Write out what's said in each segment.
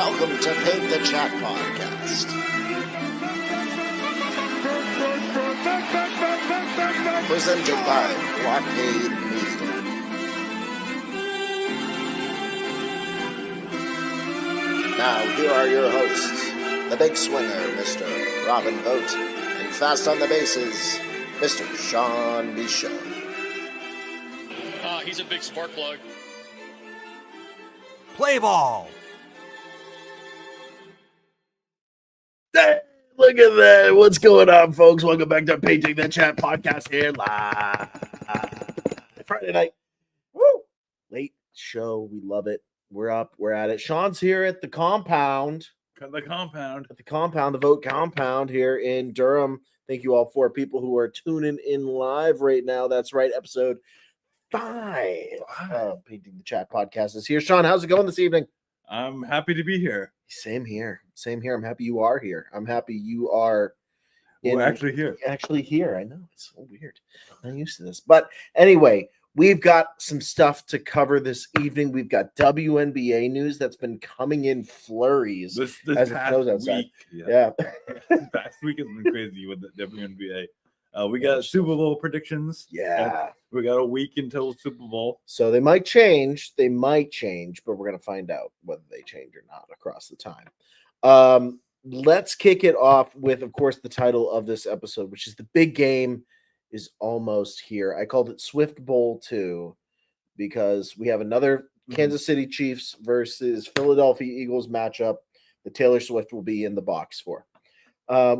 Welcome to Paint the Chat podcast. Presented by Blockade Media. Now, here are your hosts, the big swinger, Mr. Robin Vogt, and fast on the bases, Mr. Sean Michaud. He's a big spark plug. Play ball. Hey, look at that. What's going on, folks? Welcome back to Painting the Chat podcast here live. Friday night. Woo! Late show. We love it. We're up. We're at it. Sean's here at the compound. At the Vote compound here in Durham. Thank you all for people who are tuning in live right now. That's right. Episode 5 of Painting the Chat podcast is here. Sean, how's it going this evening? I'm happy to be here. Same here. I'm happy you are here. I'm happy you are actually here. Actually here. I know. It's so weird. I'm not used to this. But anyway, we've got some stuff to cover this evening. We've got WNBA news that's been coming in flurries This as it past goes outside. week. Yeah. Past week has been crazy with the WNBA. We got Super Bowl predictions. Yeah. We got a week until Super Bowl. So they might change. But we're going to find out whether they change or not across the time. Let's kick it off with, of course, the title of this episode, which is The Big Game is Almost Here. I called it Swift Bowl 2 because we have another Kansas City Chiefs versus Philadelphia Eagles matchup that Taylor Swift will be in the box for,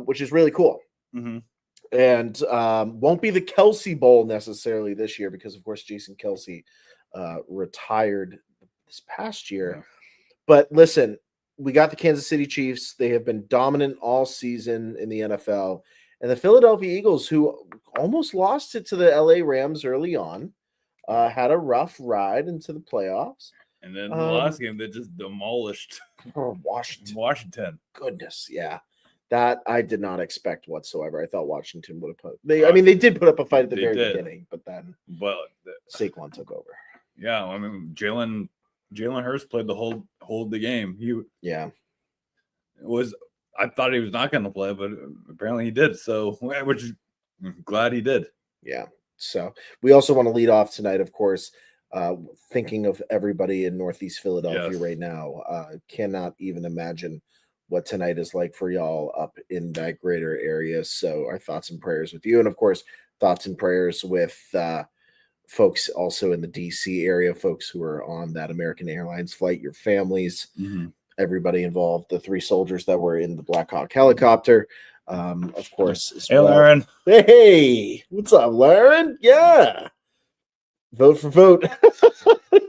which is really cool. Mm-hmm. And won't be the Kelce Bowl necessarily this year because, of course, Jason Kelce retired this past year. Yeah. But listen, we got the Kansas City Chiefs. They have been dominant all season in the NFL. And the Philadelphia Eagles, who almost lost it to the LA Rams early on, had a rough ride into the playoffs. And then the last game, they just demolished Washington. Goodness, yeah. That I did not expect whatsoever. I thought Washington would have put. They did put up a fight at the very beginning, but then Saquon took over. Yeah, I mean Jalen Hurts played the whole the game. I thought he was not going to play, but apparently he did. So, which is glad he did. Yeah. So we also want to lead off tonight, of course, thinking of everybody in Northeast Philadelphia right now. Cannot even imagine what tonight is like for y'all up in that greater area. So our thoughts and prayers with you. And of course, thoughts and prayers with folks also in the DC area, folks who are on that American Airlines flight, your families, everybody involved, the 3 soldiers that were in the Black Hawk helicopter, of course. Hey, Lauren. Hey, what's up, Lauren? Yeah. Vote for vote.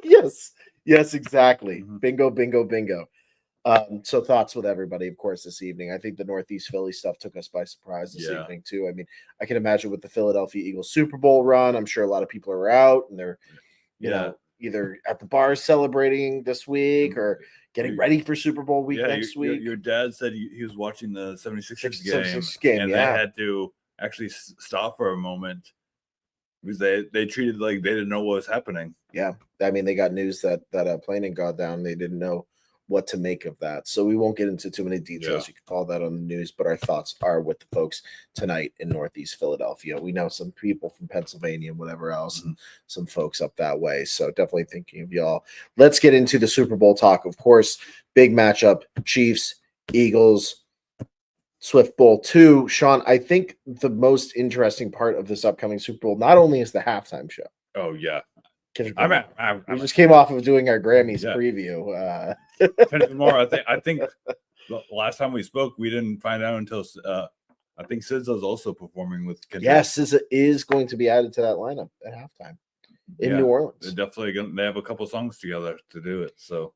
Yes, exactly. Bingo, bingo, bingo. So thoughts with everybody, of course, this evening. I think the Northeast Philly stuff took us by surprise this evening, too. I mean, I can imagine with the Philadelphia Eagles Super Bowl run, I'm sure a lot of people are out and they're, you know, either at the bars celebrating this week or getting ready for Super Bowl week next week. Your dad said he was watching the 76ers game, and they had to actually stop for a moment because they treated like they didn't know what was happening. Yeah. I mean, they got news that a plane had gone down. They didn't know what to make of that. So we won't get into too many details. You can follow that on the news, but our thoughts are with the folks tonight in Northeast Philadelphia. We know some people from Pennsylvania and whatever else, and some folks up that way. So definitely thinking of y'all. Let's get into the Super Bowl talk. Of course, big matchup, Chiefs, Eagles, Swift Bowl 2. Sean, I think the most interesting part of this upcoming Super Bowl not only is the halftime show. Oh, yeah. We just came off of doing our Grammys preview. More, I think the last time we spoke, we didn't find out until I think SZA's also performing with Kendrick. Yes, SZA is going to be added to that lineup at halftime in New Orleans. They're definitely they have a couple songs together to do it. So,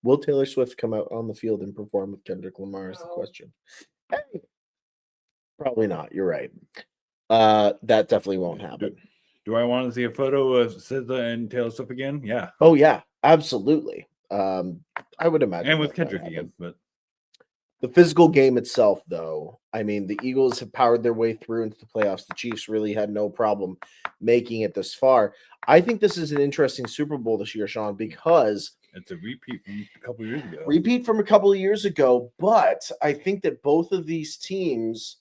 will Taylor Swift come out on the field and perform with Kendrick Lamar is the question. Hey, probably not. You're right. That definitely won't happen. Do I want to see a photo of SZA and Taylor Swift again? Yeah. Oh, yeah, absolutely. I would imagine. And with Kendrick again. But the physical game itself, though, I mean, the Eagles have powered their way through into the playoffs. The Chiefs really had no problem making it this far. I think this is an interesting Super Bowl this year, Sean, because It's a repeat from a couple of years ago. Repeat from a couple of years ago, but I think that both of these teams,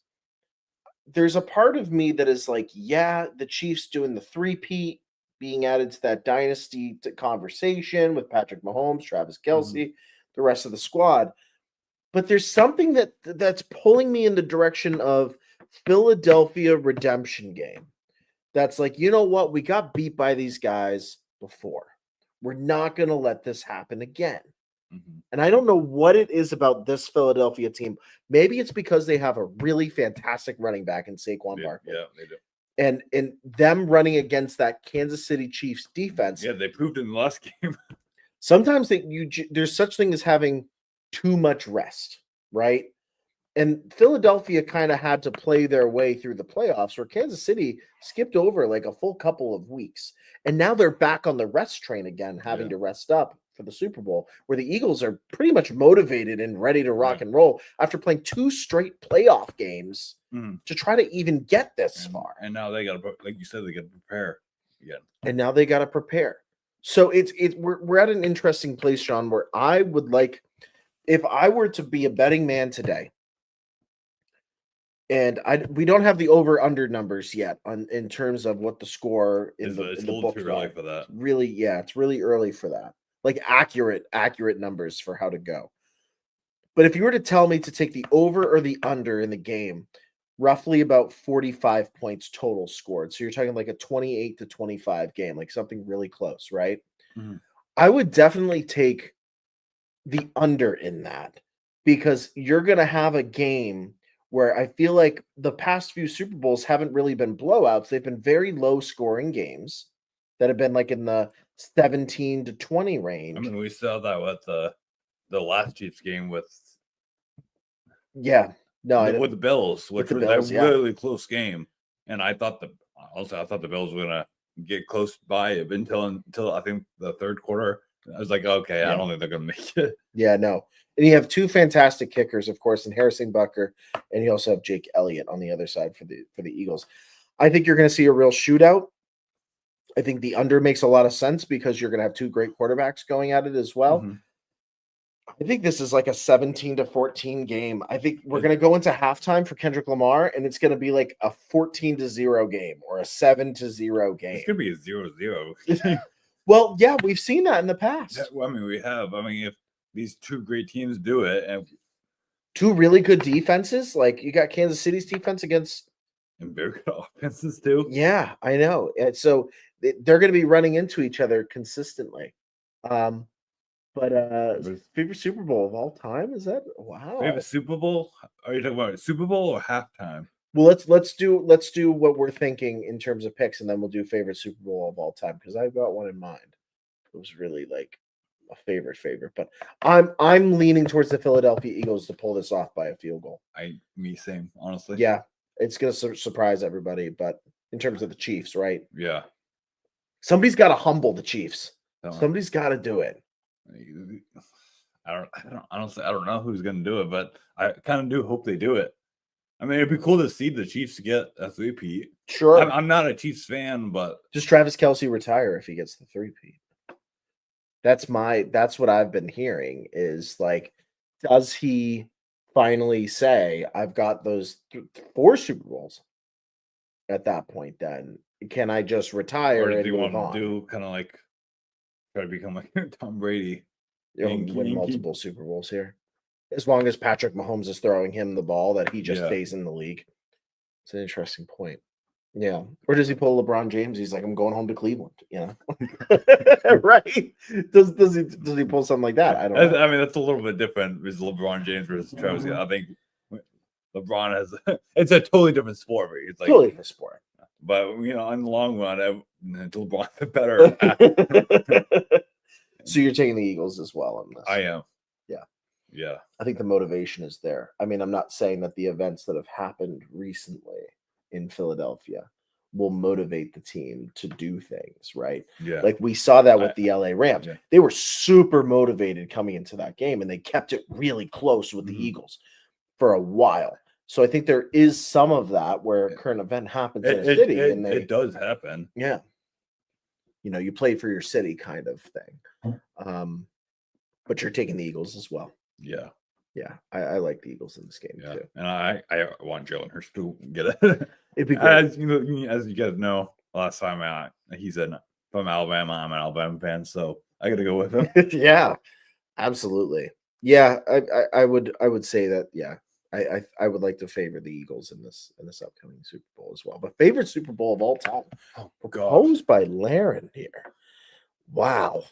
there's a part of me that is like, yeah, the Chiefs doing the three-peat, being added to that dynasty conversation with Patrick Mahomes, Travis Kelce, the rest of the squad. But there's something that's pulling me in the direction of Philadelphia redemption game. That's like, you know what? We got beat by these guys before. We're not going to let this happen again. And I don't know what it is about this Philadelphia team. Maybe it's because they have a really fantastic running back in Saquon Barkley. Yeah, they do. And them running against that Kansas City Chiefs defense. Yeah, they proved in the last game. Sometimes there's such thing as having too much rest, right? And Philadelphia kind of had to play their way through the playoffs where Kansas City skipped over like a full couple of weeks. And now they're back on the rest train again, having to rest up for the Super Bowl, where the Eagles are pretty much motivated and ready to rock and roll after playing 2 straight playoff games to try to even get this far. And now they got to, like you said, they got to prepare again. And now they got to prepare. So we're at an interesting place, Sean, where I would like, if I were to be a betting man today, and we don't have the over-under numbers yet in terms of what the score in the book too early for that. Really, it's really early for that. Like accurate numbers for how to go. But if you were to tell me to take the over or the under in the game, roughly about 45 points total scored. So you're talking like a 28-25 game, like something really close, right? I would definitely take the under in that, because you're going to have a game where I feel like the past few Super Bowls haven't really been blowouts. They've been very low scoring games that have been like in the 17-20 range. I mean, we saw that with the last Chiefs game with with the Bills, which was Bills, a really close game. And I thought the Bills were gonna get close by it until I think the third quarter. I was like, okay, I don't think they're gonna make it. Yeah, no. And you have 2 fantastic kickers, of course, in Harrison Butker, and you also have Jake Elliott on the other side for the Eagles. I think you're going to see a real shootout. I think the under makes a lot of sense because you're going to have 2 great quarterbacks going at it as well. I think this is like a 17-14 game. I think we're going to go into halftime for Kendrick Lamar, and it's going to be like a 14-0 game or a 7-0 game. It's going to be a 0-0. Well, yeah, we've seen that in the past. Yeah, well, I mean, we have. I mean, if these 2 great teams do it, and 2 really good defenses, like you got Kansas City's defense against, and very good offenses too. Yeah, I know. And so they're going to be running into each other consistently. Favorite Super Bowl of all time, is that? Wow. Favorite Super Bowl? Are you talking about Super Bowl or halftime? Well, let's do what we're thinking in terms of picks, and then we'll do favorite Super Bowl of all time, because I've got one in mind. It was really like a favorite, but I'm leaning towards the Philadelphia Eagles to pull this off by a field goal. Me same, honestly. Yeah, it's gonna surprise everybody, but in terms of the Chiefs, right? Yeah, somebody's got to humble the Chiefs. Somebody's got to do it. I don't know who's gonna do it, but I kind of do hope they do it. I mean, it'd be cool to see the Chiefs get a 3-peat. Sure, I'm not a Chiefs fan, but does Travis Kelce retire if he gets the 3-peat? That's what I've been hearing is like, does he finally say, I've got those 4 Super Bowls at that point? Then can I just retire? Or does and he move want on? to do kind of like try to become like Tom Brady? Win multiple Super Bowls here. As long as Patrick Mahomes is throwing him the ball, that he just stays in the league. It's an interesting point. Yeah. Or does he pull LeBron James? He's like, I'm going home to Cleveland, right? Does he pull something like that? I don't know. I mean, that's a little bit different with LeBron James versus Travis. I think LeBron has it's a totally different sport. It's like totally different sport. But in the long run, LeBron's better. So you're taking the Eagles as well on this? I am. Yeah. I think the motivation is there. I mean, I'm not saying that the events that have happened recently in Philadelphia will motivate the team to do things, right? Yeah. Like we saw that with the LA Rams. Yeah. They were super motivated coming into that game, and they kept it really close with the Eagles for a while. So I think there is some of that where a current event happens in a city. It does happen. Yeah. You play for your city kind of thing. but you're taking the Eagles as well. Yeah. Yeah, I like the Eagles in this game Yeah. too. And I want Jalen Hurts to get it. It'd be great. As you guys know, last time he said from Alabama, I'm an Alabama fan, so I got to go with him. Yeah, absolutely. Yeah, I would say that. Yeah, I would like to favor the Eagles in this upcoming Super Bowl as well. But favorite Super Bowl of all time, proposed by Laren here. Wow,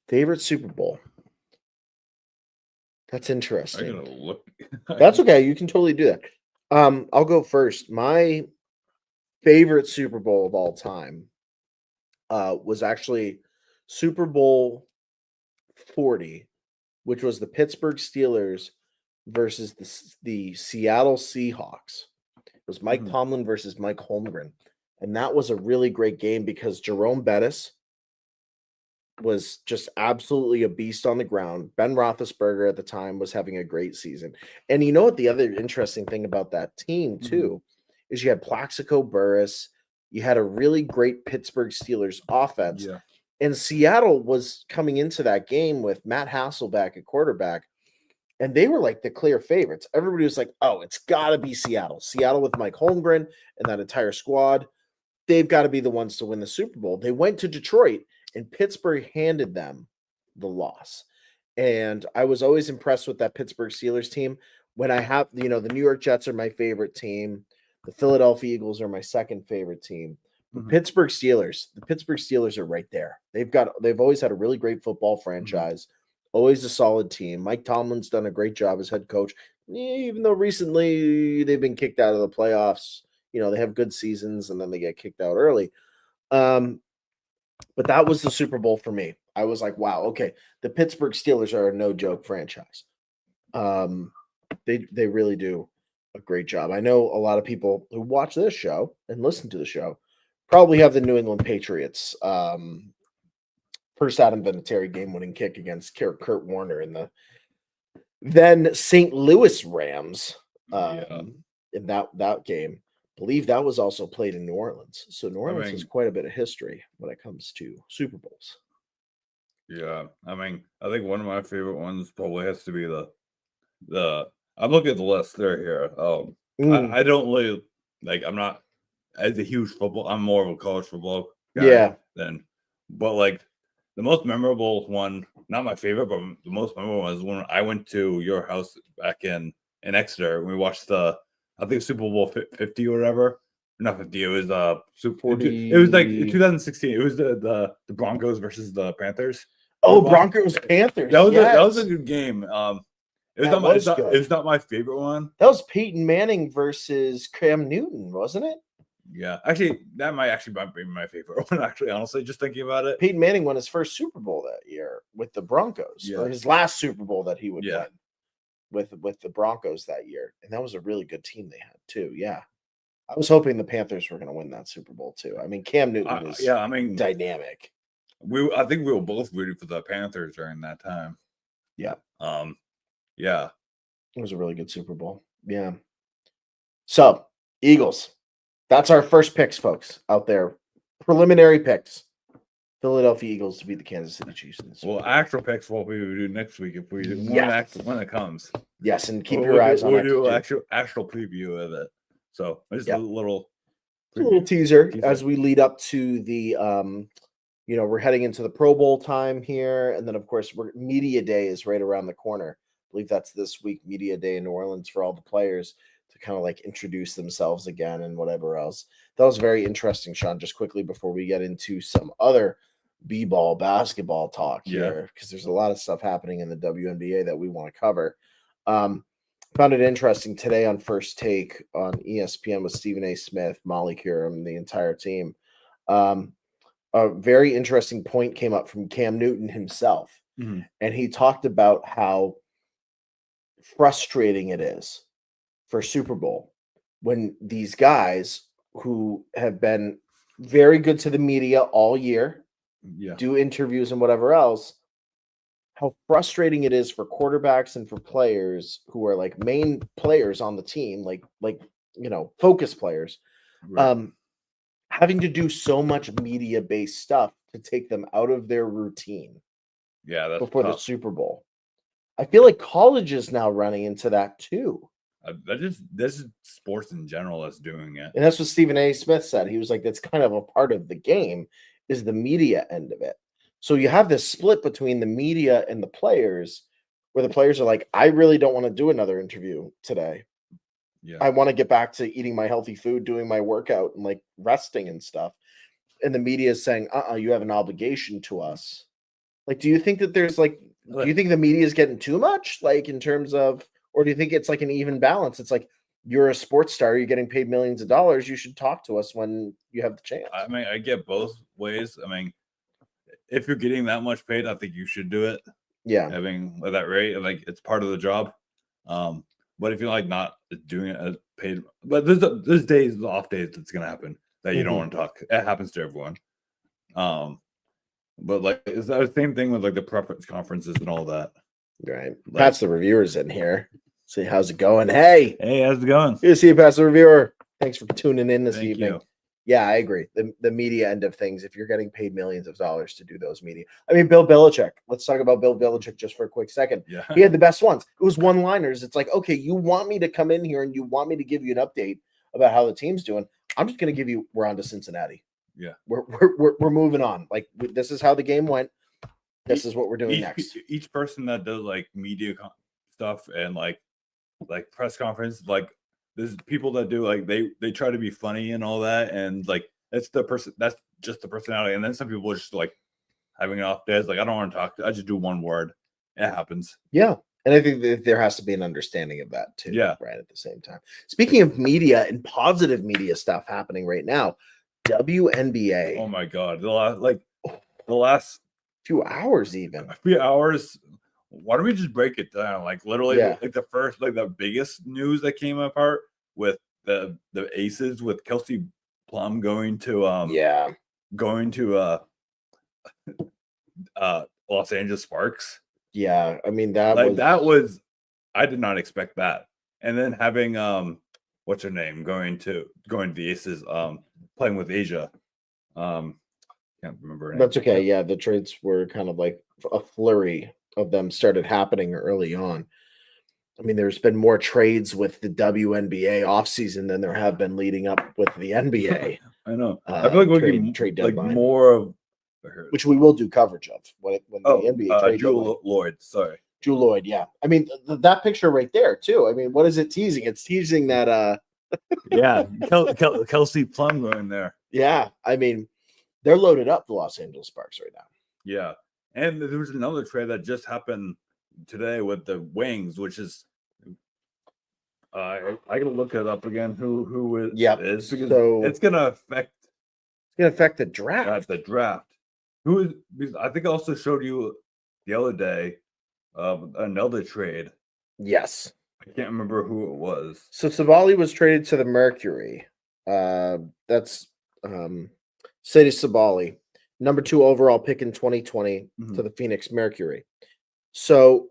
favorite Super Bowl. That's interesting. I'm gonna look. That's okay. You can totally do that. I'll go first. My favorite Super Bowl of all time was actually Super Bowl 40, which was the Pittsburgh Steelers versus the Seattle Seahawks. It was Mike Tomlin versus Mike Holmgren. And that was a really great game because Jerome Bettis was just absolutely a beast on the ground. Ben Roethlisberger at the time was having a great season. And you know what the other interesting thing about that team, too, is you had Plaxico Burress. You had a really great Pittsburgh Steelers offense. Yeah. And Seattle was coming into that game with Matt Hasselbeck at quarterback, and they were like the clear favorites. Everybody was like, oh, it's got to be Seattle. Seattle with Mike Holmgren and that entire squad. They've got to be the ones to win the Super Bowl. They went to Detroit, and Pittsburgh handed them the loss. And I was always impressed with that Pittsburgh Steelers team. When I have, the New York Jets are my favorite team. The Philadelphia Eagles are my second favorite team. The Pittsburgh Steelers are right there. They've always had a really great football franchise, always a solid team. Mike Tomlin's done a great job as head coach, even though recently they've been kicked out of the playoffs. They have good seasons and then they get kicked out early. But that was the Super Bowl for me. I was like, wow, okay, the Pittsburgh Steelers are a no-joke franchise. They really do a great job. I know a lot of people who watch this show and listen to the show probably have the New England Patriots first Adam Vinatieri game-winning kick against Kurt Warner in the then St. Louis Rams in that game. I believe that was also played in New Orleans. So New Orleans has quite a bit of history when it comes to Super Bowls. Yeah. I think one of my favorite ones probably has to be the I'm looking at the list there here. I don't really I'm not as a huge football. I'm more of a college football guy but the most memorable one, not my favorite, but the most memorable one is when I went to your house back in Exeter. We watched I think Super Bowl 50 or whatever. Not 50. It was Super 40. It was 2016. It was the Broncos versus the Panthers. Oh, Broncos Panthers. That was a good game. It was not my favorite one. That was Peyton Manning versus Cam Newton, wasn't it? Yeah, actually, that might be my favorite one. Actually, honestly, just thinking about it, Peyton Manning won his first Super Bowl that year with the Broncos, or his last Super Bowl that he would win with the Broncos that year, and that was a really good team they had too. Yeah, I was hoping the Panthers were going to win that Super Bowl too. Cam Newton was dynamic. I think we were both rooting for the Panthers during that time. Yeah. Yeah. It was a really good Super Bowl. Yeah. So, Eagles. That's our first picks, folks, out there. Preliminary picks. Philadelphia Eagles to beat the Kansas City Chiefs. Well, actual picks what we will do next week if we do when it comes. Yes, and keep your eyes on it. We'll do actual preview of it. So, just a little teaser as we lead up to the we're heading into the Pro Bowl time here, and then of course Media Day is right around the corner. I believe that's this week, Media Day in New Orleans for all the players to kind of introduce themselves again and whatever else. That was very interesting, Sean. Just quickly before we get into some other B-ball basketball talk here, because there's a lot of stuff happening in the WNBA that we want to cover. Found it interesting today on First Take on ESPN with Stephen A. Smith, Molly Curum, the entire team. A very interesting point came up from Cam Newton himself. And he talked about how frustrating it is for Super Bowl when these guys who have been very good to the media all year, do interviews and whatever else, how frustrating it is for quarterbacks and for players who are main players on the team, focus players, having to do so much media-based stuff to take them out of their routine. Yeah, that's before the tough. Super Bowl. I feel like college is now running into that too. This is sports in general that's doing it. And that's what Stephen A. Smith said. He was like, that's kind of a part of the game is the media end of it. So you have this split between the media and the players where the players are like, I really don't want to do another interview today. Yeah. I want to get back to eating my healthy food, doing my workout and like resting and stuff. And the media is saying, you have an obligation to us. Like, do you think that there's like, do you think the media is getting too much? Like in terms of, or do you think it's like an even balance? It's like, you're a sports star, you're getting paid millions of dollars. You should talk to us when you have the chance. I mean, I get both ways. I mean, if you're getting that much paid, I think you should do it. Yeah. I mean, at that rate, like it's part of the job. But if you're like not doing it as paid, but there's days, off days that's gonna happen that you don't want to talk. It happens to everyone. But like it's the same thing with like the preference conferences and all that. Right. Like, Pat's the reviewer's in here. See how's it going? Hey, how's it going? Good to see you, Pat's the reviewer. Thanks for tuning in this Thank evening. you. Yeah, I agree. The media end of things, if you're getting paid millions of dollars to do those media. I mean, Bill Belichick. Let's talk about Bill Belichick just for a quick second. Yeah. He had the best ones. It was one-liners. It's like, okay, you want me to come in here and you want me to give you an update about how the team's doing. I'm just going to give you, we're on to Cincinnati. Yeah. We're moving on. Like, this is how the game went. This is what we're doing next. Each person that does like media stuff and like press conference, like there's people that do like they try to be funny and all that, and like that's just the personality. And then some people are just like having an off day. It's like I don't want to talk. I just do one word. It happens. Yeah. And I think that there has to be an understanding of that too. Yeah. Right at the same time. Speaking of media and positive media stuff happening right now, WNBA. Oh my God. The last few hours even. A few hours. Why don't we just break it down? Like literally like the first, like the biggest news that came apart with the Aces with Kelce Plum going to Los Angeles Sparks. Yeah, I mean that was I did not expect that. And then having what's her name going to the Aces, playing with Asia. Can't remember her name. That's okay. Yeah, the trades were kind of like a flurry of them started happening early on. I mean, there's been more trades with the WNBA offseason than there have been leading up with the NBA. I know. I feel like we can trade like more of which we will do coverage of when the NBA trade Jewel Lloyd. Sorry. Jewel Lloyd, yeah. I mean, that picture right there, too. I mean, what is it teasing? It's teasing that yeah, Kelce Plum going there. Yeah, I mean, they're loaded up, the Los Angeles Sparks right now. Yeah. And there was another trade that just happened today with the Wings, which is I gotta look it up again. Who it is? Because so it's gonna affect the draft. The draft. Who is? Because I think I also showed you the other day another trade. Yes, I can't remember who it was. So Sabali was traded to the Mercury. That's Sadie Sabali. Number 2 overall pick in 2020 to the Phoenix Mercury. So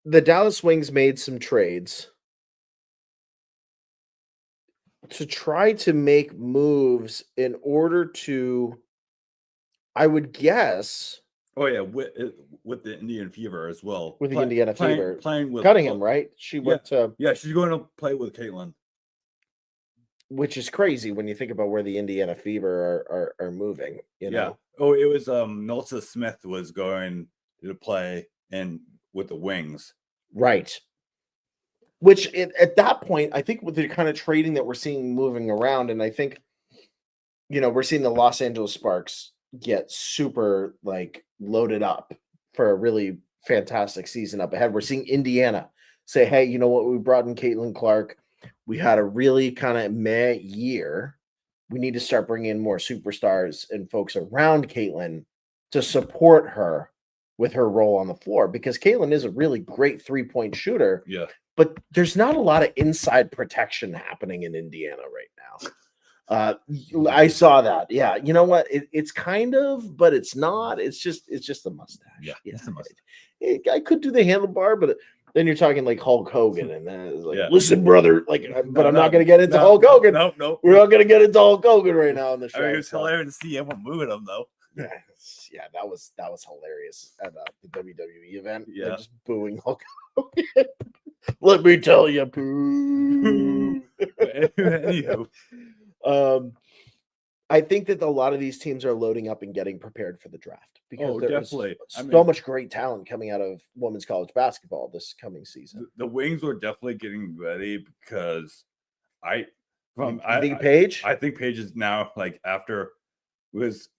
the Dallas Wings made some trades to try to make moves in order to, I would guess. Oh yeah, with the Indian Fever as well. With the Indiana Fever, playing with Cunningham, right? She went to. Yeah, she's going to play with Caitlin. Which is crazy when you think about where the Indiana Fever are moving. You know? Yeah. Oh, it was Nolsa Smith was going to play with the Wings. Right. Which at that point, I think with the kind of trading that we're seeing moving around, and I think, we're seeing the Los Angeles Sparks get super like loaded up for a really fantastic season up ahead. We're seeing Indiana say, hey, you know what? We brought in Caitlin Clark. We had a really kind of meh year. We need to start bringing in more superstars and folks around Caitlin to support her with her role on the floor, because Caitlin is a really great 3-point shooter. Yeah. But there's not a lot of inside protection happening in Indiana right now. I saw that. Yeah. You know what? It's kind of, but it's not. It's just the mustache. Yeah. It's the mustache. I could do the handlebar, but then you're talking like Hulk Hogan, and then it's like, listen, brother, like, but I'm not going to get into Hulk Hogan. No. We're not going to get into Hulk Hogan right now on the show. I mean, it's hilarious to see everyone moving him, though. Yeah, that was hilarious at the WWE event. Yeah. Like, just booing Hulk Hogan. Let me tell you, boo. Anywho, I think that a lot of these teams are loading up and getting prepared for the draft because there definitely. is so much great talent coming out of women's college basketball this coming season. The Wings were definitely getting ready because I think Paige? I think Paige is now like after was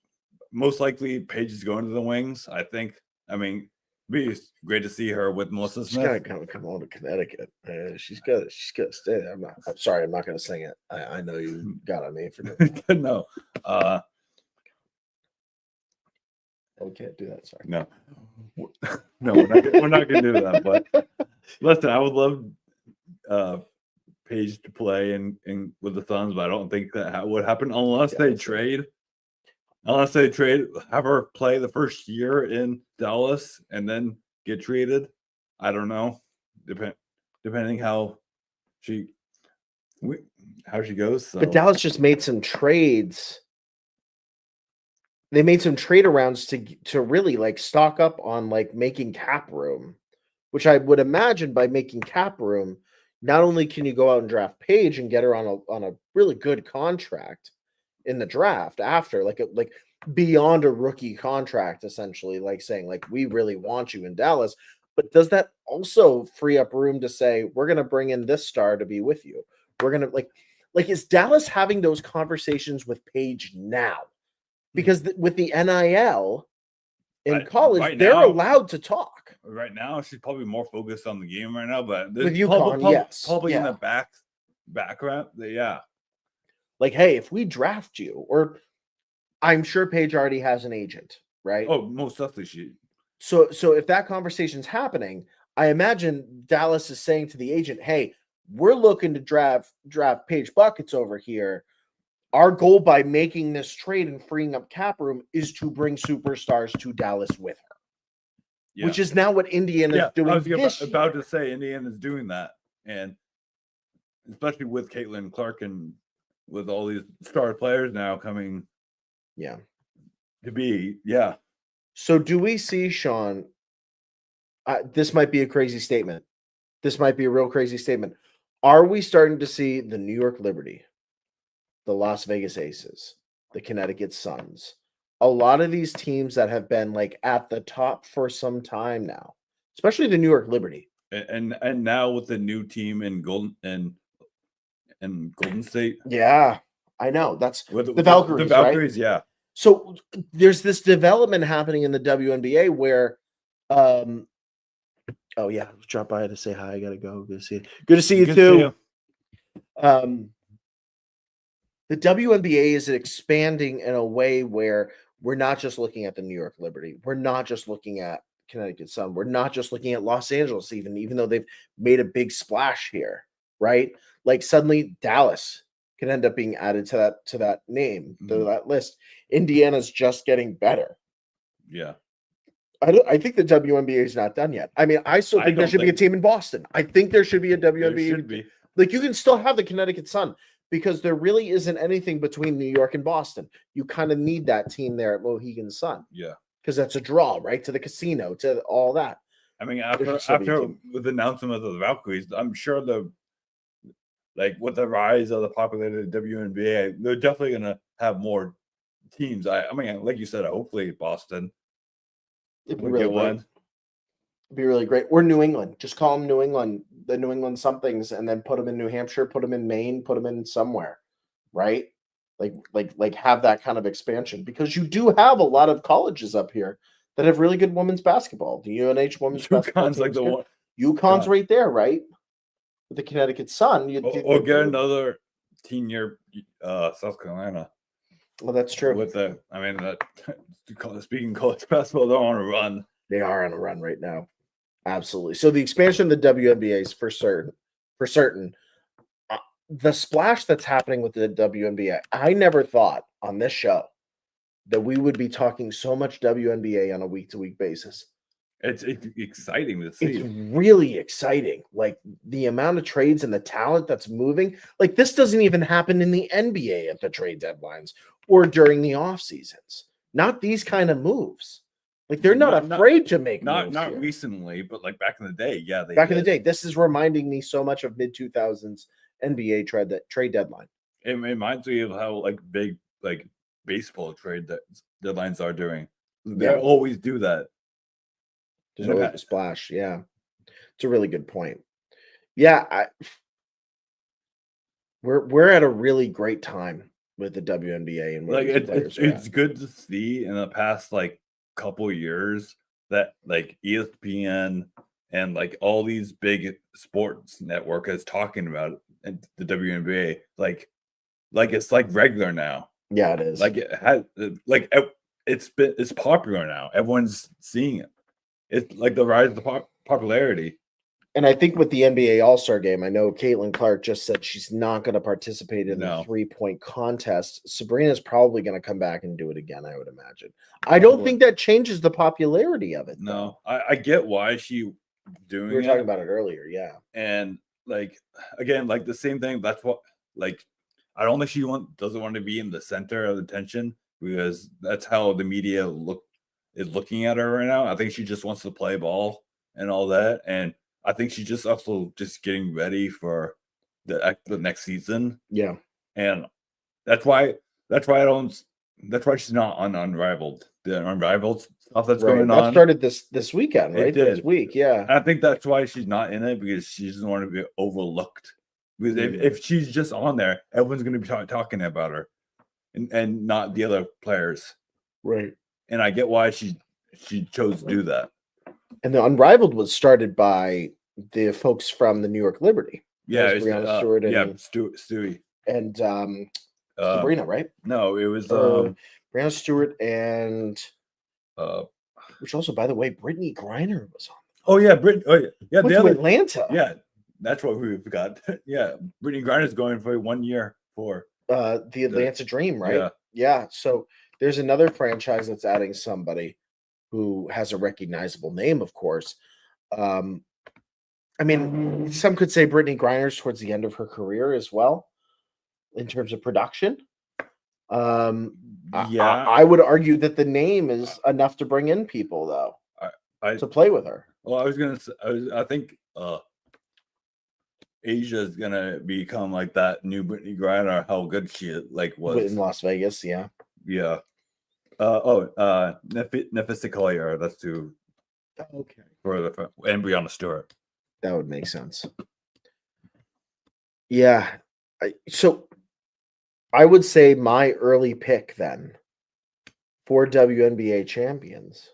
most likely Paige is going to the Wings. I think. I mean, it'd be great to see her with Melissa She's Smith. gotta come on to Connecticut. She's gotta stay there. I'm sorry, I'm not gonna sing it. I know you got on me for that. No. We can't do that. Sorry. No. No, we're not gonna do that. But listen, I would love Paige to play in with the Suns, but I don't think that would happen unless they trade. Unless they have her play the first year in Dallas and then get traded. I don't know. Depending how she goes. So. But Dallas just made some trades. They made some trade arounds to really like stock up on like making cap room, which I would imagine by making cap room, not only can you go out and draft Paige and get her on a really good contract in the draft after, like beyond a rookie contract, essentially, like saying like we really want you in Dallas, but does that also free up room to say we're gonna bring in this star to be with you? We're gonna like is Dallas having those conversations with Paige now? Because with the NIL in college, they're allowed to talk. Right now, she's probably more focused on the game right now, but with UConn, yes, probably in the background, yeah. Like, hey, if we draft you, or I'm sure Paige already has an agent, right? Oh, most definitely So if that conversation's happening, I imagine Dallas is saying to the agent, hey, we're looking to draft Paige Buckets over here. Our goal by making this trade and freeing up cap room is to bring superstars to Dallas with her, which is now what Indiana is doing. I was about to say Indiana's doing that, and especially with Caitlin Clark and with all these star players now coming, to be, So do we see, Sean? This might be a crazy statement. This might be a real crazy statement. Are we starting to see the New York Liberty, the Las Vegas Aces, the Connecticut Suns, a lot of these teams that have been like at the top for some time now, especially the New York Liberty, and now with the new team in Golden State? Yeah, I know. That's with the Valkyries. The Valkyries, right? Yeah. So there's this development happening in the WNBA where, oh yeah, drop by to say hi. I gotta go. Good to see you. Good to see you too. The WNBA is expanding in a way where we're not just looking at the New York Liberty. We're not just looking at Connecticut Sun. We're not just looking at Los Angeles, even though they've made a big splash here, right? Like suddenly Dallas can end up being added to that name, to that list. Indiana's just getting better. Yeah. I think the WNBA is not done yet. I mean, I still think there should be a team in Boston. I think there should be a WNBA. There should be. Like you can still have the Connecticut Sun because there really isn't anything between New York and Boston. You kind of need that team there at Mohegan Sun. Yeah. Because that's a draw, right? To the casino, to all that. I mean, after with the announcement of the Valkyries, I'm sure with the rise of the popularity of the WNBA, they're definitely gonna have more teams. I mean, like you said, hopefully Boston. It'd be really great. It'd be really great. Or New England. Just call them New England, the New England somethings, and then put them in New Hampshire, put them in Maine, put them in somewhere, right? Like have that kind of expansion because you do have a lot of colleges up here that have really good women's basketball. The UNH women's basketball like the one. UConn's right there, right? With the Connecticut Sun, or get another team near South Carolina. Well, that's true. Speaking college basketball, they're on a run. They are on a run right now. Absolutely. So the expansion of the WNBA is for certain. The splash that's happening with the WNBA, I never thought on this show that we would be talking so much WNBA on a week-to-week basis. It's exciting to see. It's really exciting. Like the amount of trades and the talent that's moving. Like this doesn't even happen in the NBA at the trade deadlines or during the off seasons. not these kind of moves. Like they're not afraid to make moves. Not here. recently, but like back in the day, yeah. Back in the day, this is reminding me so much of mid-2000s NBA trade deadline. It reminds me of how like big like baseball trade deadlines are doing. They always do that. There's always a splash. Yeah, it's a really good point. Yeah, we're at a really great time with the WNBA and like it's good to see in the past like couple years that like ESPN and like all these big sports network is talking about it, the WNBA like it's like regular now. Yeah, it is. Like it has like it's popular now. Everyone's seeing it. It's like the rise of the popularity. And I think with the NBA All-Star game, I know Caitlin Clark just said she's not going to participate in the 3-point contest. Sabrina's probably going to come back and do it again, I would imagine. I don't think that changes the popularity of it. No, I get why she doing it. We were talking about it earlier, yeah. And like again, like the same thing. That's what like I don't think she doesn't want to be in the center of attention because that's how the media is looking at her right now. I think she just wants to play ball and all that, and I think she's just also just getting ready for the next season. Yeah, and that's why she's not on Unrivaled. The Unrivaled stuff that's going on. That started this weekend, right? This week, yeah. And I think that's why she's not in it because she doesn't want to be overlooked. Because if she's just on there, everyone's going to be talking about her, and not the other players. Right. And I get why she chose to do that. And the Unrivaled was started by the folks from the New York Liberty. Yeah, Brianna Stewart and Stewie and Sabrina, right? No, it was Brianna Stewart and which also, by the way, Brittany Griner was on. Oh yeah, yeah, the other Atlanta. Yeah, that's what we forgot. Yeah, Brittany Griner's going for 1 year for the Atlanta Dream, right? Yeah. So there's another franchise that's adding somebody who has a recognizable name, of course. I mean, some could say Brittany Griner's towards the end of her career as well, in terms of production. I would argue that the name is enough to bring in people, though, to play with her. Well, I was gonna say, I think Asia is gonna become like that new Brittany Griner. How good she was in Las Vegas, yeah. Nefisa Collier. That's too okay for and Brianna Stewart. That would make sense. Yeah. So I would say my early pick then for WNBA champions.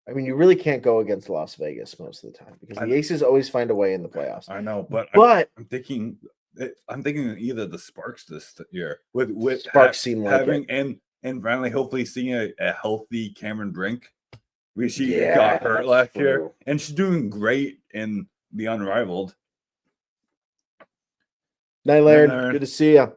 I mean, you really can't go against Las Vegas most of the time because the Aces always find a way in the playoffs. I know, but I'm thinking either the Sparks this year with Sparks seem like having and finally hopefully seeing a healthy Cameron Brink. She got hurt last year, and she's doing great in the Unrivaled. Night, Laird. Good to see you.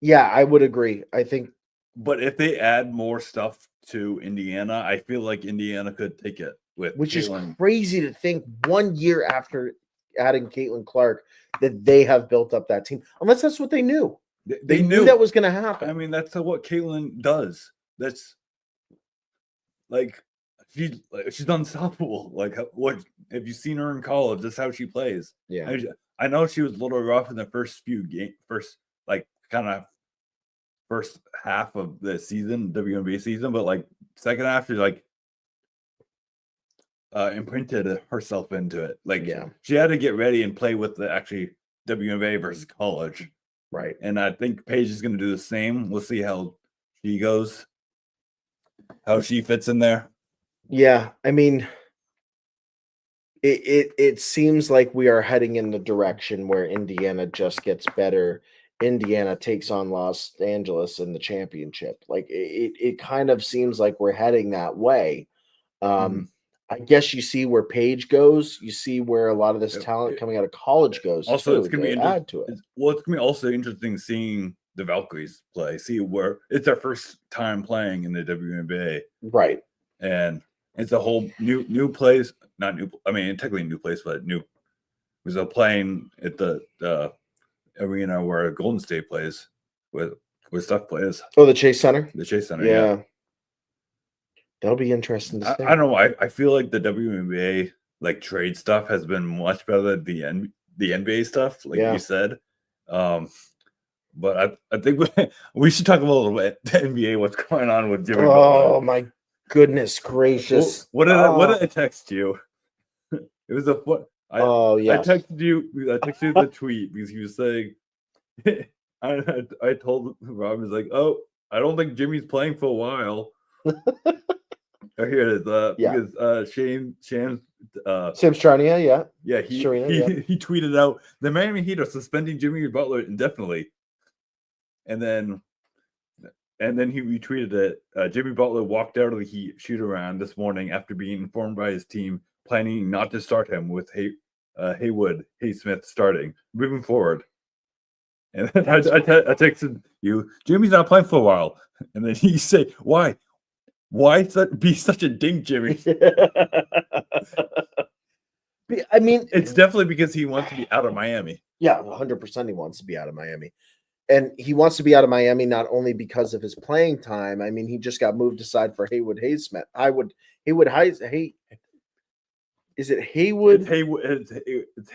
Yeah, I would agree. I think, but if they add more stuff to Indiana, I feel like Indiana could take it which Caitlin. Is crazy to think 1 year after adding Caitlin Clark that they have built up that team. Unless that's what they knew. They knew that was going to happen. I mean, that's what Caitlin does. That's like she's unstoppable. Like what if you've seen her in college? That's how she plays. Yeah, I know she was a little rough in the first first half of the season, WNBA season, but like second half, she imprinted herself into it. She had to get ready and play with the actually WNBA versus college. Right. And I think Paige is going to do the same. We'll see how she goes, how she fits in there. Yeah. I mean, it seems like we are heading in the direction where Indiana just gets better. Indiana takes on Los Angeles in the championship. Like it kind of seems like we're heading that way. I guess you see where Paige goes. You see where a lot of this talent coming out of college goes. Also, it's going to be add to it. It's going to be also interesting seeing the Valkyries play. See where it's their first time playing in the WNBA, right? And it's a whole new place. Not new. I mean, technically new place, but new. Because they're playing at the arena where Golden State plays with Steph plays. Oh, the Chase Center. The Chase Center. Yeah. That'll be interesting to see. I don't know. I feel like the WNBA like trade stuff has been much better than the NBA stuff, like you said. But I think we should talk a little bit the NBA. What's going on with Jimmy Butler? Oh my goodness gracious! What did I text you? It was a what? I texted you. I texted you the tweet because he was saying. I told Rob, was like, "Oh, I don't think Jimmy's playing for a while." Oh, here it is. Because Shane Charania, he tweeted out the Miami Heat are suspending Jimmy Butler indefinitely, and then he retweeted it. Jimmy Butler walked out of the Heat shoot around this morning after being informed by his team planning not to start him with Haywood Smith starting moving forward. And then I texted you, Jimmy's not playing for a while, and then he said, "Why? Why be such a dink, Jimmy?" I mean, it's definitely because he wants to be out of Miami. Yeah, 100% he wants to be out of Miami. And he wants to be out of Miami not only because of his playing time. I mean, he just got moved aside for Haywood Highsmith. Is it Haywood? It's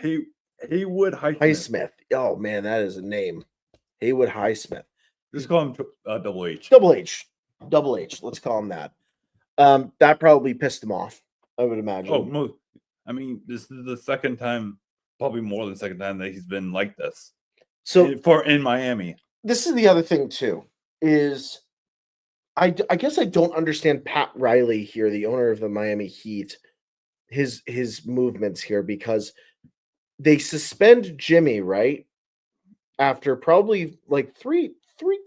Haywood Highsmith. Oh, man, that is a name. Haywood Highsmith. Just call him Double H. Double H. Let's call him that. That probably pissed him off, I would imagine. Oh, I mean, this is the second time, probably more than the second time that he's been like this. So in Miami. This is the other thing too, is I guess I don't understand Pat Riley here, the owner of the Miami Heat, his movements here, because they suspend Jimmy, right? After probably like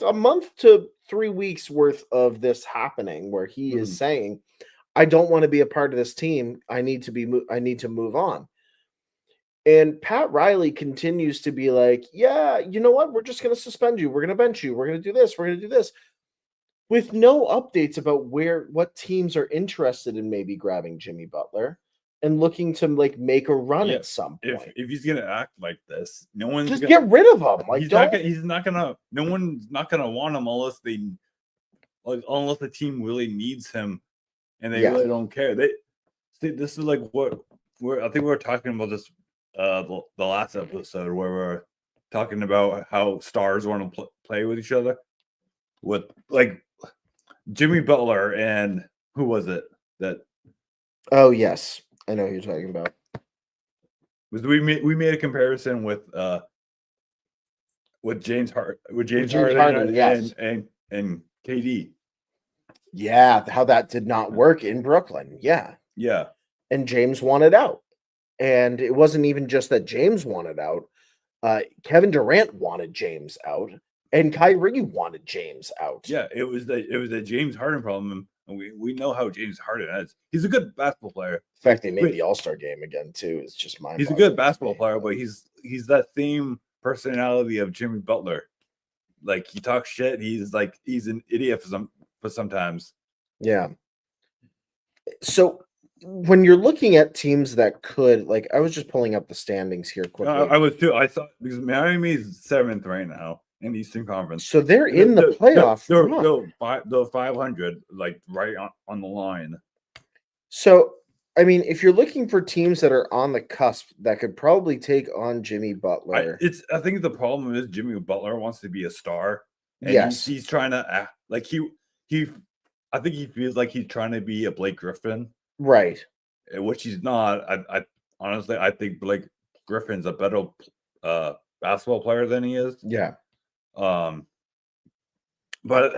a month to 3 weeks worth of this happening, where he is saying, I don't want to be a part of this team. I need to move on. And Pat Riley continues to be like, yeah, you know what? We're just going to suspend you. We're going to bench you. We're going to do this. We're going to do this. With no updates about what teams are interested in maybe grabbing Jimmy Butler and looking to like make a run at some point. If he's going to act like this, no one's just get rid of him. Like no one's not going to want him unless the team really needs him and they really don't care. This is like I think we were talking about this the last episode where we're talking about how stars want to play with each other, with like Jimmy Butler and who was it that? Oh yes, I know who you're talking about. We made a comparison with James Harden yes. and KD. Yeah, how that did not work in Brooklyn. Yeah. And James wanted out. And it wasn't even just that James wanted out. Kevin Durant wanted James out, and Kyrie wanted James out. Yeah, it was the James Harden problem, and we know how James Harden is. He's a good basketball player. In fact, they made the All-Star game again too. It's just mind. He's a good basketball player, but he's that same personality of Jimmy Butler. Like he talks shit. He's an idiot for sometimes. Yeah. So when you're looking at teams that could, like, I was just pulling up the standings here quickly. I was too. I saw because Miami's 7th right now in the Eastern Conference, so they're in the playoff. They're 500, like right on the line. So, I mean, if you're looking for teams that are on the cusp that could probably take on Jimmy Butler, I think the problem is Jimmy Butler wants to be a star. And yes, he's trying to act like he. I think he feels like he's trying to be a Blake Griffin. Right, which he's not. I honestly, I think Blake Griffin's a better basketball player than he is. Yeah. But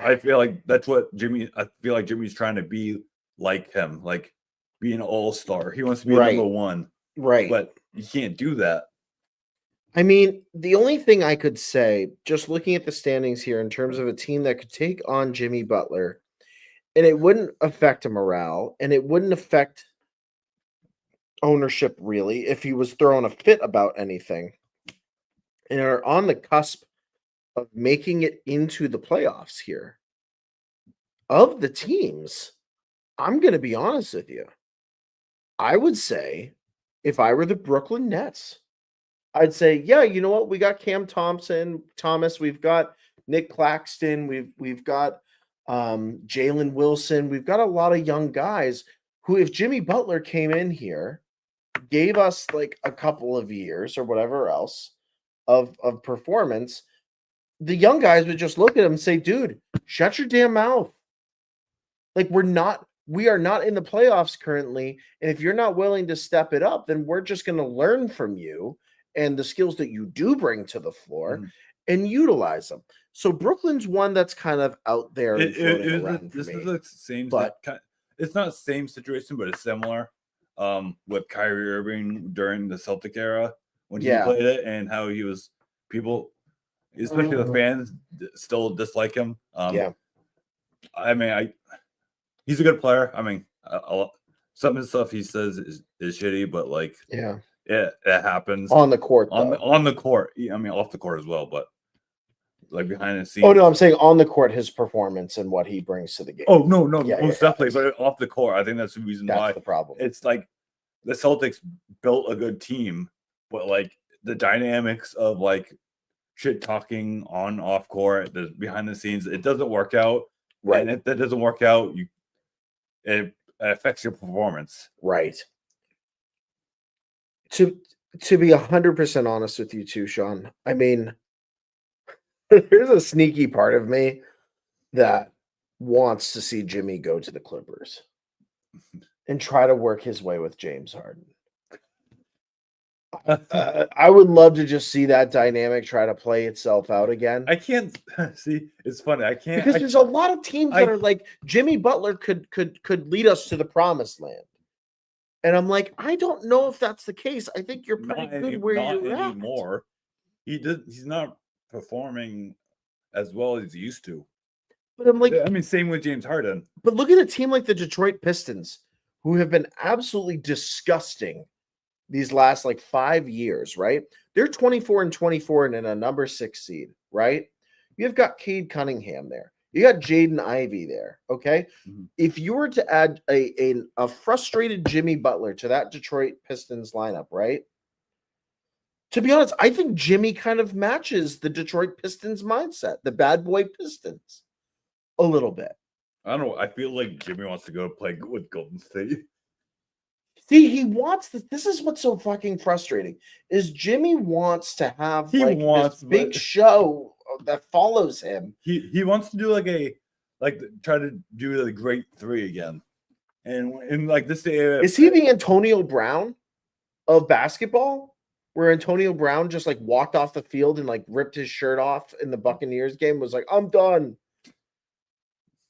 I feel like that's what Jimmy. I feel like Jimmy's trying to be like him, like be an all-star. He wants to be number one. Right. But you can't do that. I mean, the only thing I could say, just looking at the standings here in terms of a team that could take on Jimmy Butler, and it wouldn't affect morale, and it wouldn't affect ownership really if he was throwing a fit about anything, and are on the cusp of making it into the playoffs here. Of the teams, I'm going to be honest with you. I would say if I were the Brooklyn Nets, I'd say, yeah, you know what? We got Cam Thomas, we've got Nick Claxton, we've got Jalen Wilson. We've got a lot of young guys who, if Jimmy Butler came in here, gave us like a couple of years or whatever else of performance, the young guys would just look at him and say, dude, shut your damn mouth. Like, we are not in the playoffs currently. And if you're not willing to step it up, then we're just going to learn from you and the skills that you do bring to the floor and utilize them. So Brooklyn's one that's kind of out there and floating around for me. This is the same, but it's not the same situation, but it's similar. With Kyrie Irving during the Celtic era when he played it, and how he was, people, especially the fans, still dislike him. I mean, he's a good player. I mean, some of the stuff he says is shitty, but like, it happens on the court. On the court. I mean, off the court as well, but like behind the scenes. Oh no, I'm saying on the court, his performance and what he brings to the game. Oh no, most definitely. But off the court, I think that's the reason why. That's the problem. It's like the Celtics built a good team, but like the dynamics of like shit talking on off court, the behind the scenes, it doesn't work out. Right. And if that doesn't work out, it affects your performance. Right. To be 100% honest with you too, Sean, I mean, there's a sneaky part of me that wants to see Jimmy go to the Clippers and try to work his way with James Harden. I would love to just see that dynamic try to play itself out again. I can't see. It's funny. I can't, because there's a lot of teams that are like Jimmy Butler could lead us to the promised land, and I'm like, I don't know if that's the case. I think you're pretty good where you're at. Anymore. He's not performing as well as he used to. But I'm like, I mean, same with James Harden. But look at a team like the Detroit Pistons, who have been absolutely disgusting these last like 5 years, right? They're 24-24 and in a number 6 seed, right? You've got Cade Cunningham there. You got Jaden Ivey there, okay? Mm-hmm. If you were to add a frustrated Jimmy Butler to that Detroit Pistons lineup, right? To be honest, I think Jimmy kind of matches the Detroit Pistons mindset, the bad boy Pistons, a little bit. I don't know. I feel like Jimmy wants to go play with Golden State. See, he wants this. This is what's so fucking frustrating. Is Jimmy wants to have this big show that follows him. He wants to do try to do the great three again, and like this day. Is he the Antonio Brown of basketball? Where Antonio Brown just like walked off the field and like ripped his shirt off in the Buccaneers game, was like, I'm done.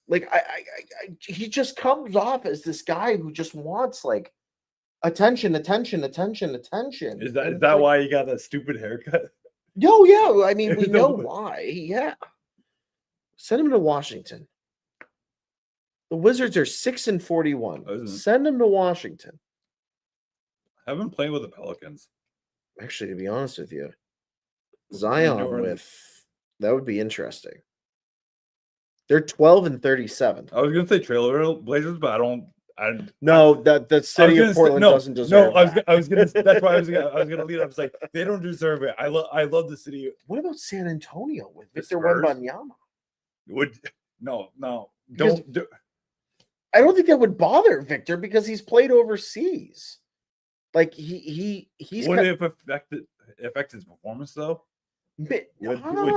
Like he just comes off as this guy who just wants like attention. Is that why you got that stupid haircut? Yo, yeah. I mean, we know why. Yeah. Send him to Washington. The Wizards are 6-41. Send him to Washington. I've been playing with the Pelicans. Actually, to be honest with you, Zion that would be interesting. They're 12-37. I was gonna say Trailblazers, but I don't. No, the city of Portland doesn't deserve. No, I was gonna. That's why I was gonna lead up. I was like, they don't deserve it. I love the city. What about San Antonio with Victor Wembanyama? No. I don't think that would bother Victor because he's played overseas. Like he's. Would it affect his performance though? With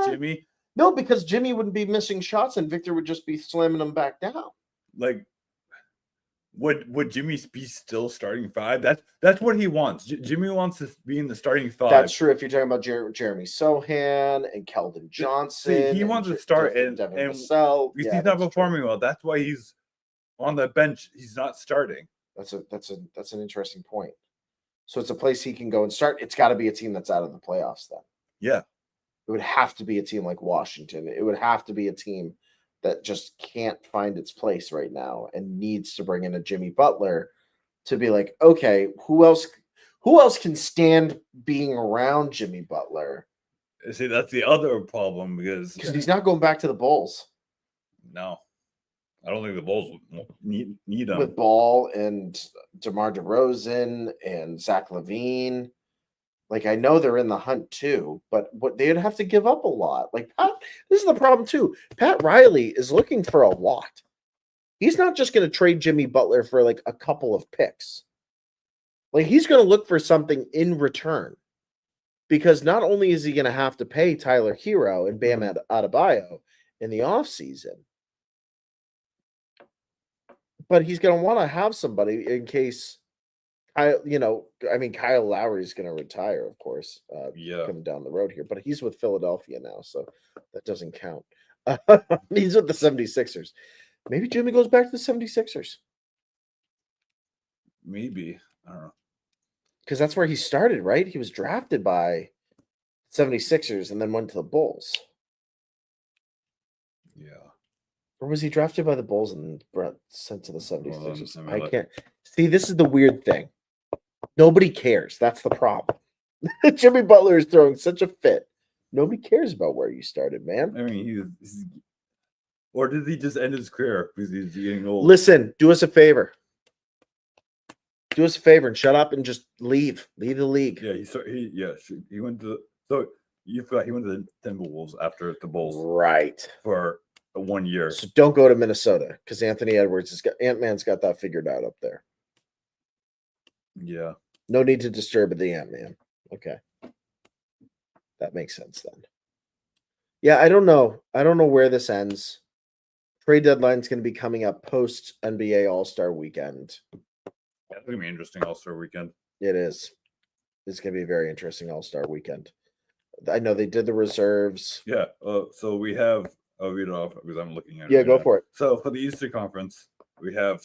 Jimmy? No, because Jimmy wouldn't be missing shots and Victor would just be slamming them back down. Like, would Jimmy be still starting five? That's what he wants. Jimmy wants to be in the starting five. That's true. If you're talking about Jeremy Sohan and Keldon Johnson, he wants to start and he's not performing well. That's why he's on the bench. He's not starting. That's an interesting point. So it's a place he can go and start. It's got to be a team that's out of the playoffs then. Yeah. It would have to be a team like Washington. It would have to be a team that just can't find its place right now and needs to bring in a Jimmy Butler to be like, okay, who else can stand being around Jimmy Butler? See, that's the other problem because he's not going back to the Bulls. No. I don't think the Bulls need him. With Ball and DeMar DeRozan and Zach LaVine. Like, I know they're in the hunt too, but what they'd have to give up a lot. Like, this is the problem too. Pat Riley is looking for a lot. He's not just going to trade Jimmy Butler for like a couple of picks. Like, he's going to look for something in return, because not only is he going to have to pay Tyler Hero and Bam Adebayo in the offseason, but he's going to want to have somebody in case Kyle Lowry is going to retire, of course, coming down the road here, but he's with Philadelphia now, so that doesn't count. He's with the 76ers. Maybe Jimmy goes back to the 76ers. Maybe. I don't know. Because that's where he started, right? He was drafted by 76ers and then went to the Bulls. Yeah. Or was he drafted by the Bulls and sent to the 76ers? Well, I can't. See, this is the weird thing. Nobody cares. That's the problem. Jimmy Butler is throwing such a fit. Nobody cares about where you started, man. I mean, or did he just end his career because he's getting old? Listen, do us a favor. Do us a favor and shut up and just leave. Leave the league. Yeah, he went to. So you forgot he went to the Timberwolves after the Bulls, right? For 1 year. So don't go to Minnesota because Anthony Edwards has got Ant-Man's got that figured out up there. Yeah. No need to disturb the Ant-Man. Okay. That makes sense then. Yeah, I don't know. I don't know where this ends. Trade deadline's going to be coming up post NBA All-Star weekend. Yeah, it's going to be an interesting All-Star weekend. It is. It's going to be a very interesting All-Star weekend. I know they did the reserves. Yeah. So we have, I'll read it off because I'm looking at it. Yeah, go for it. So for the Eastern Conference, we have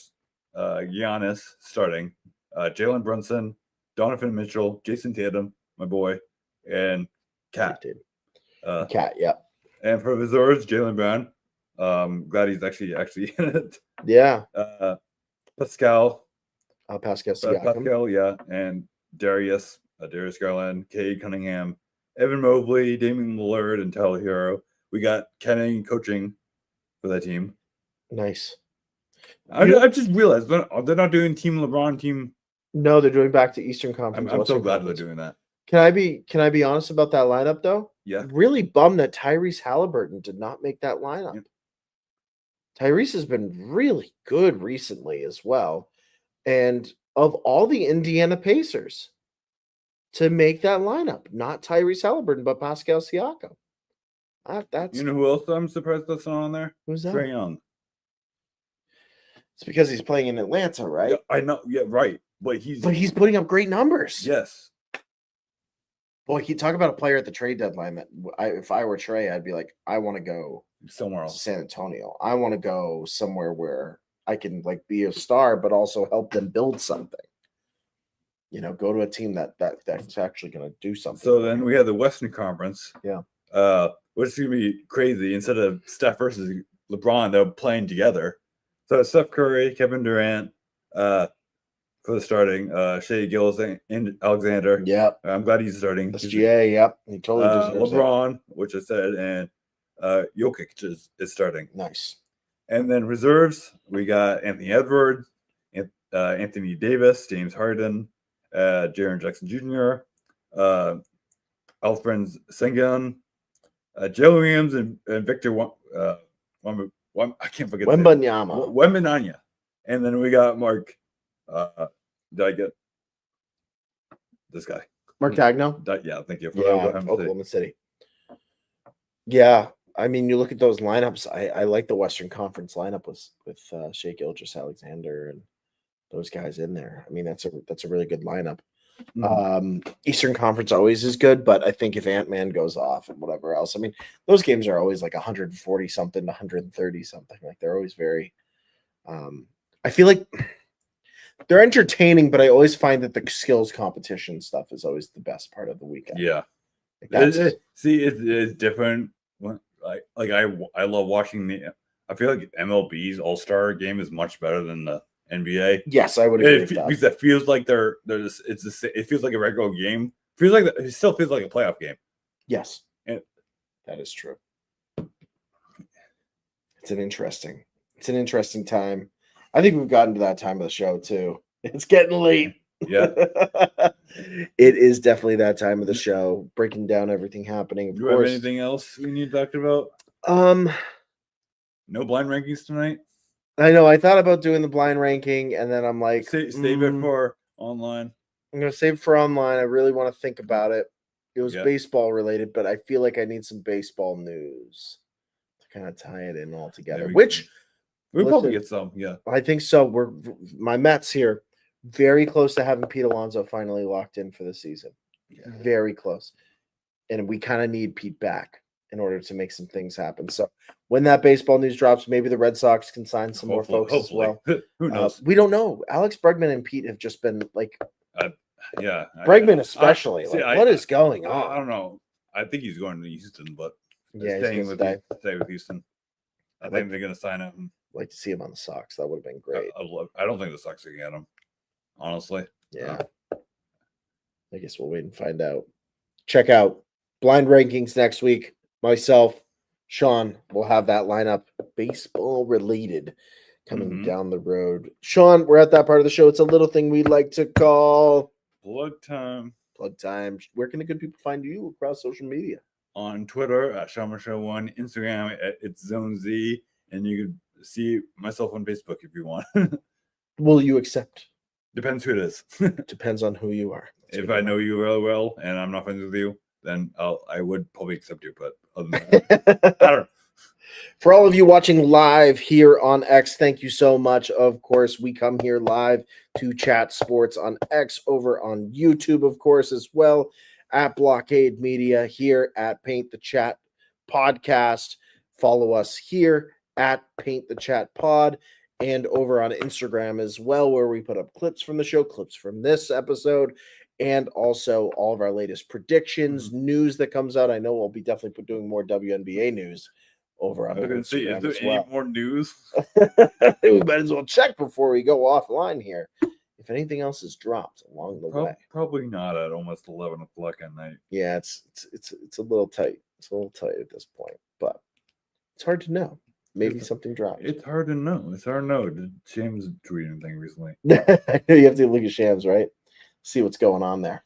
Giannis starting, Jalen Brunson, Donovan Mitchell, Jason Tatum, my boy, and Cat. Cat, yeah. And for reserves, Jalen Brown. Glad he's actually in it. Yeah. Pascal. Pascal Siakam. Pascal, yeah. And Darius Garland, Cade Cunningham, Evan Mobley, Damian Lillard, and Tyler Hero. We got Kenny coaching for that team. Nice. I just realized they're not doing Team LeBron, Team. No, they're doing back to Eastern Conference. I'm so glad they're doing that. Can I be honest about that lineup though? Yeah. Really bummed that Tyrese Halliburton did not make that lineup. Yeah. Tyrese has been really good recently as well. And of all the Indiana Pacers to make that lineup, not Tyrese Halliburton, but Pascal Siakam. That's you know who else I'm surprised that's not on there? Who's that? Trae Young. It's because he's playing in Atlanta, right? Yeah, I know. Yeah, right. But he's putting up great numbers. Yes. Boy, he talk about a player at the trade deadline that if I were Trae, I'd be like, I want to go somewhere else. San Antonio. I want to go somewhere where I can like be a star, but also help them build something. You know, go to a team that's actually going to do something. So then we have the Western Conference. Yeah. Which is going to be crazy. Instead of Steph versus LeBron, they're playing together. So Steph Curry, Kevin Durant, for the starting, Shea Gillis and Alexander. Yep. I'm glad he's starting. SGA, yep. He totally deserves LeBron, which I said, and Jokic is starting. Nice. And then reserves, we got Anthony Edwards, Anthony Davis, James Harden, Jaren Jackson Jr., Alfred Sengun, Joe Williams, and Victor I can't forget Wembanyama. And then we got Mark. Did I get this guy? Mark Tagno? Yeah, thank you. Oklahoma City. Yeah, I mean, you look at those lineups. I like the Western Conference lineup with Shea Gilgeous-Alexander and those guys in there. I mean, that's a really good lineup. Mm-hmm. Eastern Conference always is good, but I think if Ant-Man goes off and whatever else, I mean, those games are always like 140 something to 130 something. Like they're always very. I feel like they're entertaining, but I always find that the skills competition stuff is always the best part of the weekend. Yeah, it's different. I love watching I feel like MLB's All-Star game is much better than the NBA. Yes, I would agree with that. Because it feels like it feels like a regular game. It still feels like a playoff game. Yes, and that is true. It's an interesting time. I think we've gotten to that time of the show too. It's getting late. Yeah. It is definitely that time of the show, breaking down everything happening. Of Do you have course. anything else we need to talk about? No blind rankings tonight. I know. I thought about doing the blind ranking, and then I'm like, save it for online. I'm gonna save it for online. I really want to think about it. It was baseball related, but I feel like I need some baseball news to kind of tie it in all together. We'll probably get some. Yeah, I think so. My Mets here, very close to having Pete Alonso finally locked in for the season. Yeah. Very close, and we kind of need Pete back in order to make some things happen. So when that baseball news drops, maybe the Red Sox can sign some more folks as well. Who knows? We don't know. Alex Bregman and Pete have just been like, Bregman especially. What is going on? I don't know. I think he's going to Houston, but stay with Houston. I think they're going to sign him. I'd like to see him on the Sox. That would have been great. I don't think the Sox are going to get him, honestly. Yeah. I guess we'll wait and find out. Check out blind rankings next week. Myself, Sean, will have that lineup, baseball related, coming down the road. Sean, we're at that part of the show. It's a little thing we like to call plug time. Plug time. Where can the good people find you across social media? On Twitter at SeanMarshall1, Instagram at It's Zone Z, and you can see myself on Facebook if you want. Will you accept? Depends who it is. Depends on who you are. If I know you really well and I'm not friends with you, then I would probably accept you. But other than that, I don't know. For all of you watching live here on X, thank you so much. Of course, we come here live to chat sports on X, over on YouTube, of course, as well, at Blockade Media, here at Paint the Chat Podcast. Follow us here at Paint the Chat Pod, and over on Instagram as well, where we put up clips from the show, clips from this episode, and also all of our latest predictions, news that comes out. I know we'll be definitely doing more WNBA news over on Instagram. Is there any more news? We might as well check before we go offline here. If anything else is dropped along the way. Probably not at almost 11 o'clock at night. Yeah, it's a little tight. It's a little tight at this point, but it's hard to know. Maybe something dropped. It's hard to know. Did Shams tweet anything recently? You have to look at Shams, right? See what's going on there.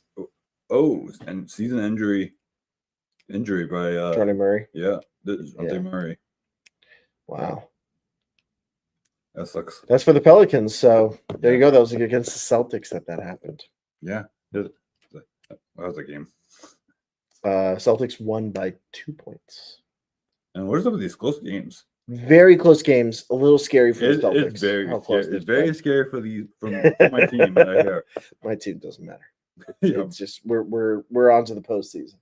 Oh, and season injury by Johnny Murray. Yeah, Murray. Wow. That sucks. That's for the Pelicans. So there you go. That was against the Celtics that happened. Yeah. That was a game. Celtics won by 2 points. And where's up with these close games? Very close games. A little scary for the Celtics. It's very scary for my team right here. My team doesn't matter. It's just we're on to the postseason.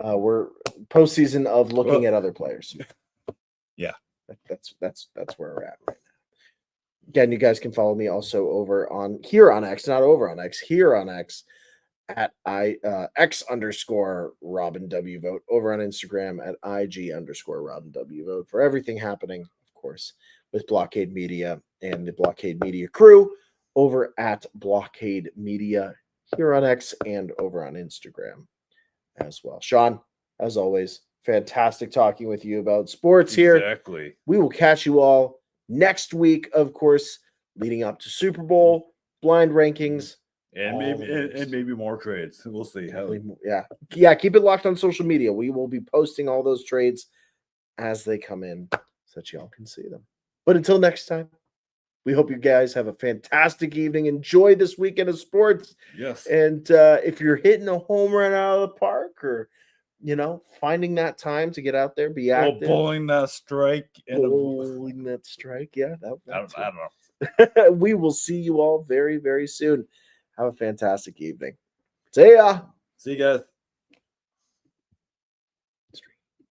We're postseason of looking at other players. Yeah. That's where we're at right now. Again, you guys can follow me also over on here on X, not over on X, here on X at X_Robin W Vote, over on Instagram at IG_Robin W Vote for everything happening, of course, with Blockade Media and the Blockade Media crew over at Blockade Media here on X and over on Instagram as well. Sean, as always, fantastic talking with you about sports here. Exactly. We will catch you all next week, of course, leading up to Super Bowl, blind rankings, and maybe more trades. We'll see. Yeah. Keep it locked on social media. We will be posting all those trades as they come in so that y'all can see them. But until next time, we hope you guys have a fantastic evening. Enjoy this weekend of sports. Yes. And if you're hitting a home run out of the park, or finding that time to get out there, be active. Bowling that strike. Yeah. I don't know. We will see you all very, very soon. Have a fantastic evening. See ya. See you guys.